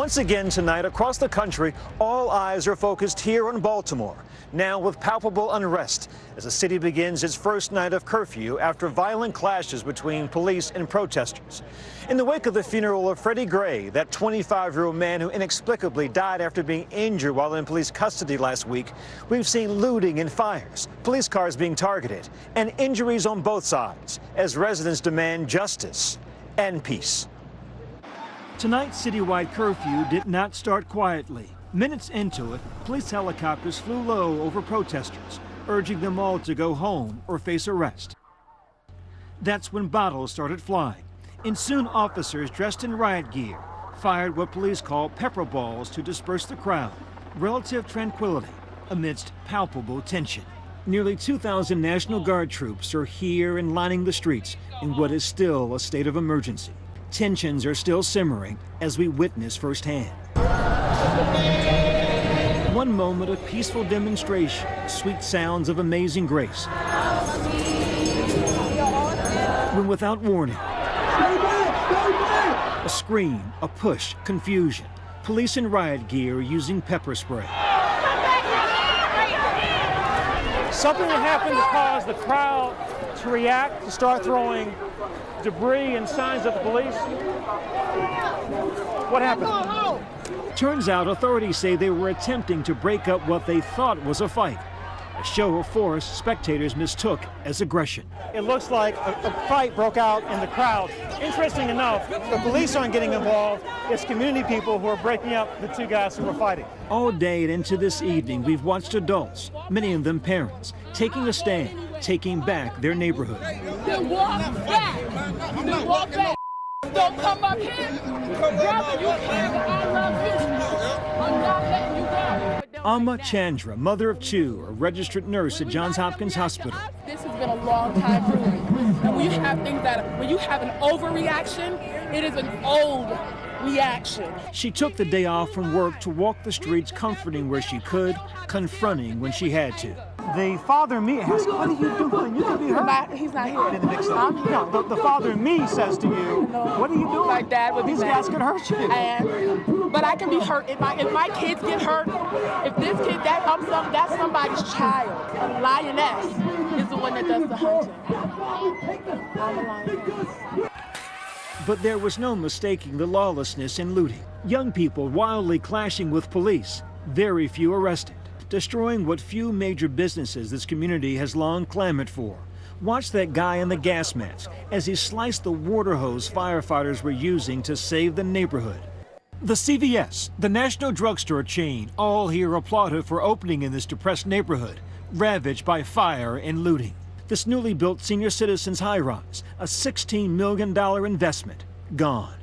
Once again tonight, across the country, all eyes are focused here on Baltimore, now with palpable unrest as the city begins its first night of curfew after violent clashes between police and protesters. In the wake of the funeral of Freddie Gray, that 25-year-old man who inexplicably died after being injured while in police custody last week, we've seen looting and fires, police cars being targeted, and injuries on both sides as residents demand justice and peace. Tonight's citywide curfew did not start quietly. Minutes into it, police helicopters flew low over protesters, urging them all to go home or face arrest. That's when bottles started flying, and soon officers dressed in riot gear fired what police call pepper balls to disperse the crowd. Relative tranquility amidst palpable tension. Nearly 2,000 National Guard troops are here and lining the streets in what is still a state of emergency. Tensions are still simmering as we witness firsthand. One moment of peaceful demonstration, sweet sounds of Amazing Grace. When without warning, a scream, a push, confusion. Police in riot gear using pepper spray. Something that happened to cause the crowd to react, to start throwing debris and signs at the police. What happened? Turns out authorities say they were attempting to break up what they thought was a fight. A show of force spectators mistook as aggression. It looks like a fight broke out in the crowd. Interesting enough, the police aren't getting involved. It's community people who are breaking up the two guys who were fighting. All day and into this evening, we've watched adults, many of them parents, taking a stand, taking back their neighborhood. Then walk back. Then walk back. Don't come up here. Brother, you can't. I love you. I'm not letting you go. Amma Chandra, mother of two, a registered nurse at Johns Hopkins Hospital. This has been a long time brewing. And when you have things when you have an overreaction, it is an old reaction. She took the day off from work to walk the streets, comforting where she could, confronting when she had to. The father in me asks, what are you doing? You could be hurt. He's not here. I'm here. No, the father in me says to you, what are you doing? My dad would be These guys could hurt you. But I can be hurt. If my kids get hurt, if this kid, that's somebody's child. A lioness is the one that does the hunting. I'm a lioness. But there was no mistaking the lawlessness and looting. Young people wildly clashing with police, very few arrested, destroying what few major businesses this community has long clamored for. Watch that guy in the gas mask as he sliced the water hose firefighters were using to save the neighborhood. The CVS, the national drugstore chain, all here applauded for opening in this depressed neighborhood, ravaged by fire and looting. This newly built senior citizens high-rise, a $16 million investment, gone.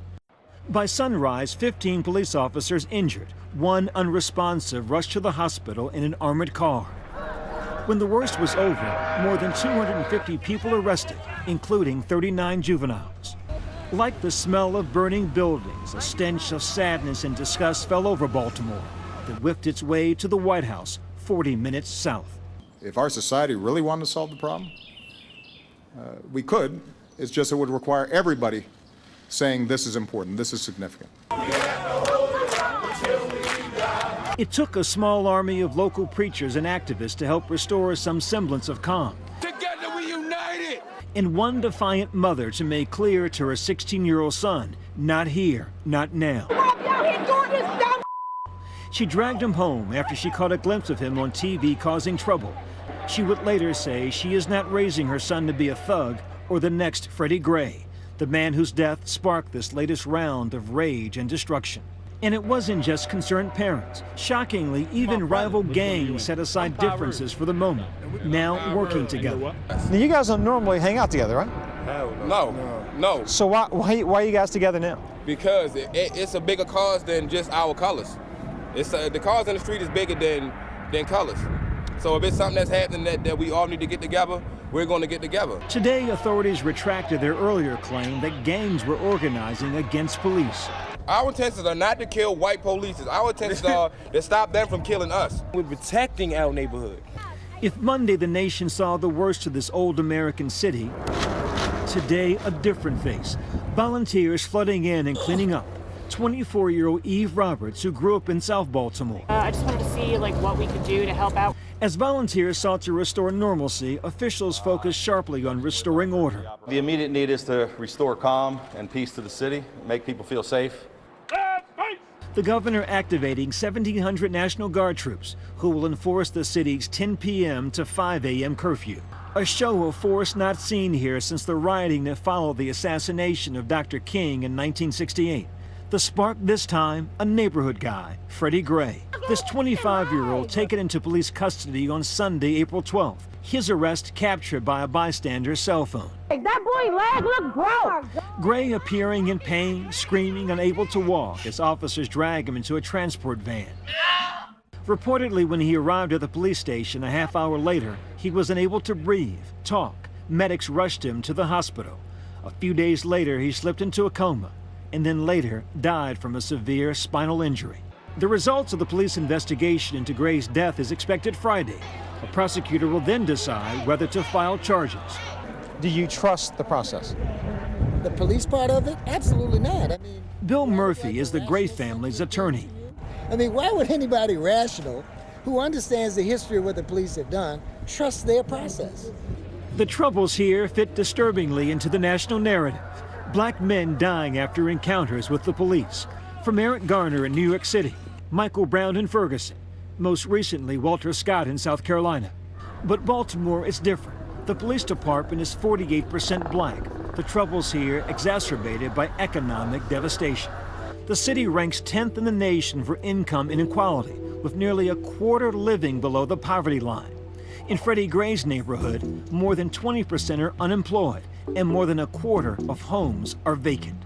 By sunrise, 15 police officers injured. One unresponsive rushed to the hospital in an armored car. When the worst was over, more than 250 people arrested, including 39 juveniles. Like the smell of burning buildings, a stench of sadness and disgust fell over Baltimore that whipped its way to the White House, 40 minutes south. If our society really wanted to solve the problem, we could. It's just it would require everybody saying this is important, this is significant. It took a small army of local preachers and activists to help restore some semblance of calm. Together we united! And one defiant mother to make clear to her 16-year-old son, not here, not now. She dragged him home after she caught a glimpse of him on TV causing trouble. She would later say she is not raising her son to be a thug or the next Freddie Gray, the man whose death sparked this latest round of rage and destruction. And it wasn't just concerned parents. Shockingly, even rival gangs set aside differences for the moment, now working together. Now, you guys don't normally hang out together, right? No. So why are you guys together now? Because it's a bigger cause than just our colors. The cause in the street is bigger than colors. So if it's something that's happening that we all need to get together, we're going to get together. Today, authorities retracted their earlier claim that gangs were organizing against police. Our intentions are not to kill white police. Our intentions are to stop them from killing us. We're protecting our neighborhood. If Monday the nation saw the worst of this old American city, today a different face. Volunteers flooding in and cleaning up. 24-year-old Eve Roberts, who grew up in South Baltimore. I just wanted to see what we could do to help out. As volunteers sought to restore normalcy, officials focused sharply on restoring order. The immediate need is to restore calm and peace to the city, make people feel safe. The governor activating 1,700 National Guard troops who will enforce the city's 10 p.m. to 5 a.m. curfew. A show of force not seen here since the rioting that followed the assassination of Dr. King in 1968. The spark this time, a neighborhood guy, Freddie Gray. This 25-year-old taken into police custody on Sunday, April 12th. His arrest captured by a bystander's cell phone. That boy leg look broke. Gray appearing in pain, screaming, unable to walk as officers drag him into a transport van. Reportedly, when he arrived at the police station a half hour later, he was unable to breathe, talk. Medics rushed him to the hospital. A few days later, he slipped into a coma and then later died from a severe spinal injury. The results of the police investigation into Gray's death is expected Friday. A prosecutor will then decide whether to file charges. Do you trust the process? The police part of it? Absolutely not. Bill Murphy is the Gray family's attorney. Why would anybody rational who understands the history of what the police have done trust their process? The troubles here fit disturbingly into the national narrative. Black men dying after encounters with the police. From Eric Garner in New York City, Michael Brown in Ferguson, most recently Walter Scott in South Carolina. But Baltimore is different. The police department is 48% black. The troubles here exacerbated by economic devastation. The city ranks 10th in the nation for income inequality, with nearly a quarter living below the poverty line. In Freddie Gray's neighborhood, more than 20% are unemployed, and more than a quarter of homes are vacant.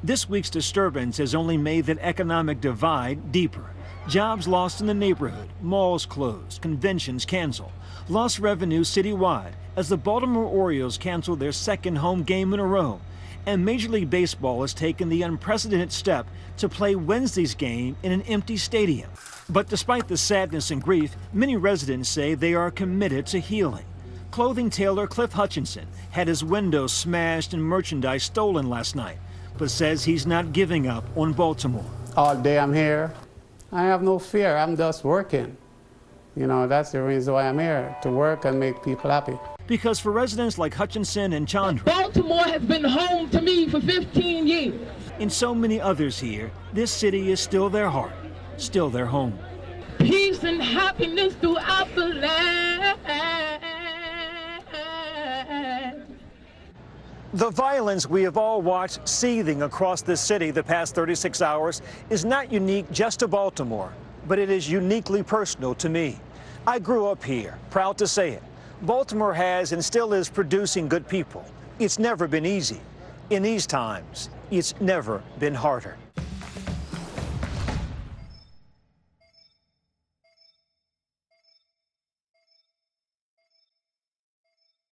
This week's disturbance has only made that economic divide deeper. Jobs lost in the neighborhood, malls closed, conventions canceled, lost revenue citywide as the Baltimore Orioles canceled their second home game in a row, and Major League Baseball has taken the unprecedented step to play Wednesday's game in an empty stadium. But despite the sadness and grief, many residents say they are committed to healing. Clothing tailor Cliff Hutchinson had his windows smashed and merchandise stolen last night, but says he's not giving up on Baltimore. All day I'm here. I have no fear. I'm just working. That's the reason why I'm here, to work and make people happy. Because for residents like Hutchinson and Chandra, Baltimore has been home to me for 15 years. And so many others here, this city is still their heart, still their home. Peace and happiness throughout the land. The violence we have all watched seething across this city the past 36 hours is not unique just to Baltimore, but it is uniquely personal to me. I grew up here, proud to say it. Baltimore has and still is producing good people. It's never been easy. In these times, it's never been harder.